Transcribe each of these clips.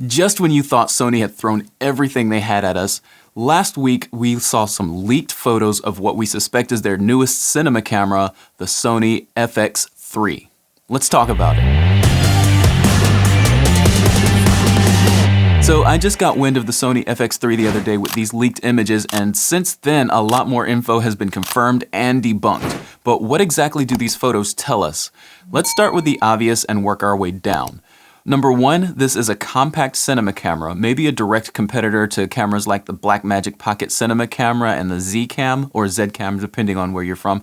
Just when you thought Sony had thrown everything they had at us, last week we saw some leaked photos of what we suspect is their newest cinema camera, the Sony FX3. Let's talk about it. So I just got wind of the Sony FX3 the other day with these leaked images, and since then a lot more info has been confirmed and debunked. But what exactly do these photos tell us? Let's start with the obvious and work our way down. Number one, this is a compact cinema camera, maybe a direct competitor to cameras like the Blackmagic Pocket Cinema camera and the Z-Cam, or Z-Cam depending on where you're from.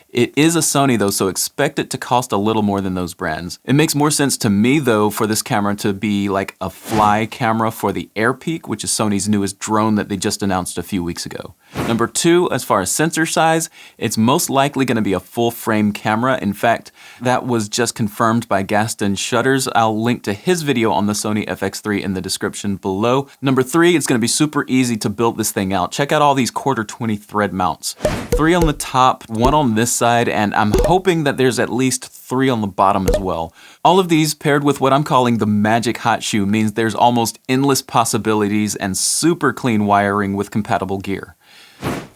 It is a Sony though, so expect it to cost a little more than those brands. It makes more sense to me though for this camera to be like a fly camera for the AirPeak, which is Sony's newest drone that they just announced a few weeks ago. Number two, as far as sensor size, it's most likely going to be a full frame camera. In fact, that was just confirmed by Gaston Shutters. I'll link to his video on the Sony FX3 in the description below. Number three, it's going to be super easy to build this thing out. Check out all these 1/4-20 thread mounts. 3 on the top, 1 on this side, and I'm hoping that there's at least 3 on the bottom as well. All of these paired with what I'm calling the magic hot shoe means there's almost endless possibilities and super clean wiring with compatible gear.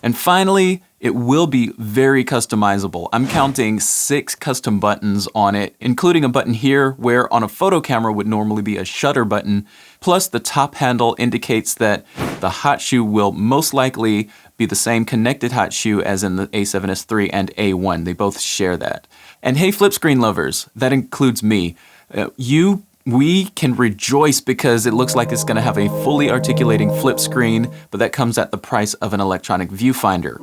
And finally, it will be very customizable. I'm counting 6 custom buttons on it, including a button here where on a photo camera would normally be a shutter button. Plus the top handle indicates that the hot shoe will most likely be the same connected hot shoe as in the A7S3 and A1. They both share that. And hey, flip screen lovers, that includes me. We can rejoice because it looks like it's going to have a fully articulating flip screen, but that comes at the price of an electronic viewfinder.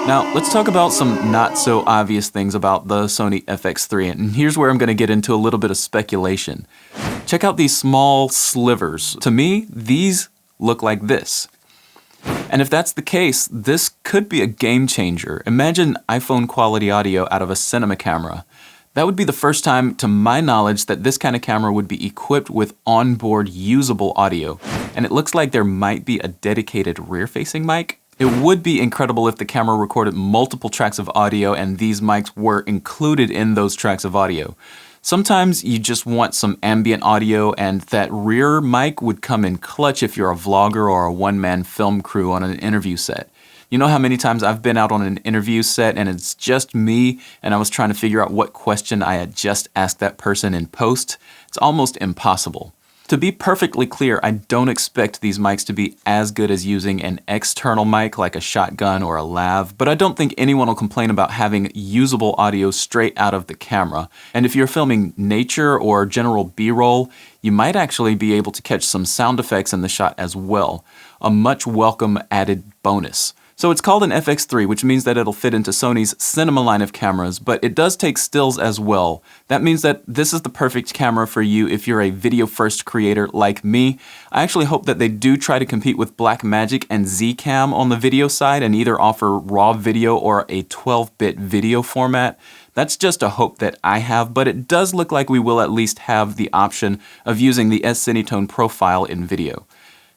Now, let's talk about some not so obvious things about the Sony FX3, and here's where I'm going to get into a little bit of speculation. Check out these small slivers. To me, these look like this. And if that's the case, this could be a game changer. Imagine iPhone quality audio out of a cinema camera. That would be the first time, to my knowledge, that this kind of camera would be equipped with onboard usable audio. And it looks like there might be a dedicated rear-facing mic. It would be incredible if the camera recorded multiple tracks of audio and these mics were included in those tracks of audio. Sometimes you just want some ambient audio, and that rear mic would come in clutch if you're a vlogger or a one-man film crew on an interview set. You know how many times I've been out on an interview set and it's just me and I was trying to figure out what question I had just asked that person in post? It's almost impossible. To be perfectly clear, I don't expect these mics to be as good as using an external mic like a shotgun or a lav, but I don't think anyone will complain about having usable audio straight out of the camera. And if you're filming nature or general B-roll, you might actually be able to catch some sound effects in the shot as well. A much welcome added bonus. So it's called an FX3, which means that it'll fit into Sony's cinema line of cameras, but it does take stills as well. That means that this is the perfect camera for you if you're a video-first creator like me. I actually hope that they do try to compete with Blackmagic and Z-Cam on the video side and either offer raw video or a 12-bit video format. That's just a hope that I have, but it does look like we will at least have the option of using the S-Cinetone profile in video.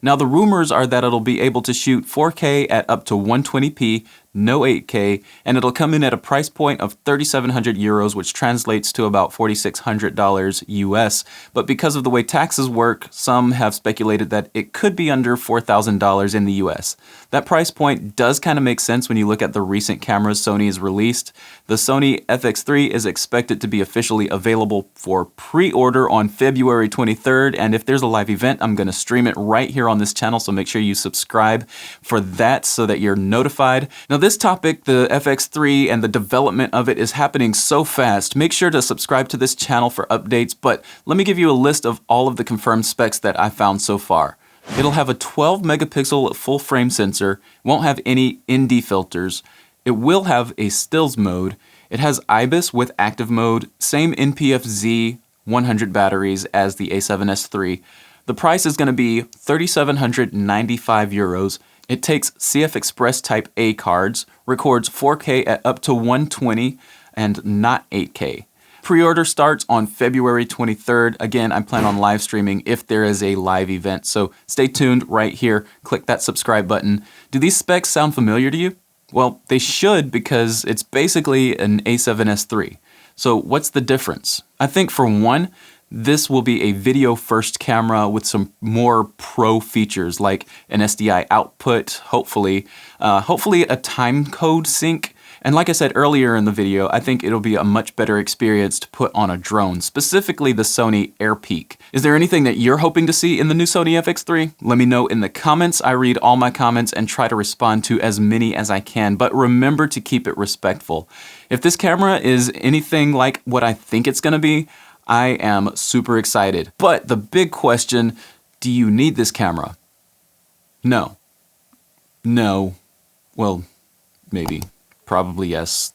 Now the rumors are that it'll be able to shoot 4K at up to 120p, no 8K, and it'll come in at a price point of 3,700 euros, which translates to about $4,600 US. But because of the way taxes work, some have speculated that it could be under $4,000 in the US. That price point does kind of make sense when you look at the recent cameras Sony has released. The Sony FX3 is expected to be officially available for pre-order on February 23rd, and if there's a live event, I'm going to stream it right here on this channel, so make sure you subscribe for that so that you're notified. Now this topic, the FX3 and the development of it, is happening so fast. Make sure to subscribe to this channel for updates, but let me give you a list of all of the confirmed specs that I found so far. It'll have a 12 megapixel full frame sensor, won't have any ND filters. It will have a stills mode. It has IBIS with active mode, same NPF-Z 100 batteries as the A7S3. The price is going to be 3,795 euros. It takes CF Express Type A cards, records 4K at up to 120 and not 8K. Pre-order starts on February 23rd. Again, I plan on live streaming if there is a live event, so stay tuned right here. Click that subscribe button. Do these specs sound familiar to you? Well, they should, because it's basically an A7S3. So what's the difference? I think for one, This will be a video first camera with some more pro features like an SDI output, hopefully a time code sync. And like I said earlier in the video, I think it'll be a much better experience to put on a drone, specifically the Sony AirPeak. Is there anything that you're hoping to see in the new Sony FX3? Let me know in the comments. I read all my comments and try to respond to as many as I can, but remember to keep it respectful. If this camera is anything like what I think it's gonna be, I am super excited. But the big question, do you need this camera? No. No. Well, maybe. Probably yes.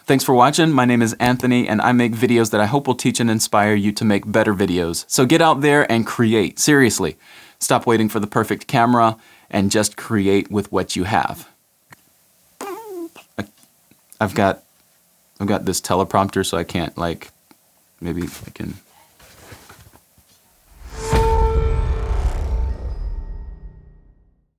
Thanks for watching. My name is Anthony, and I make videos that I hope will teach and inspire you to make better videos. So get out there and create. Seriously. Stop waiting for the perfect camera and just create with what you have. I've got this teleprompter, so I can't, like, maybe I can...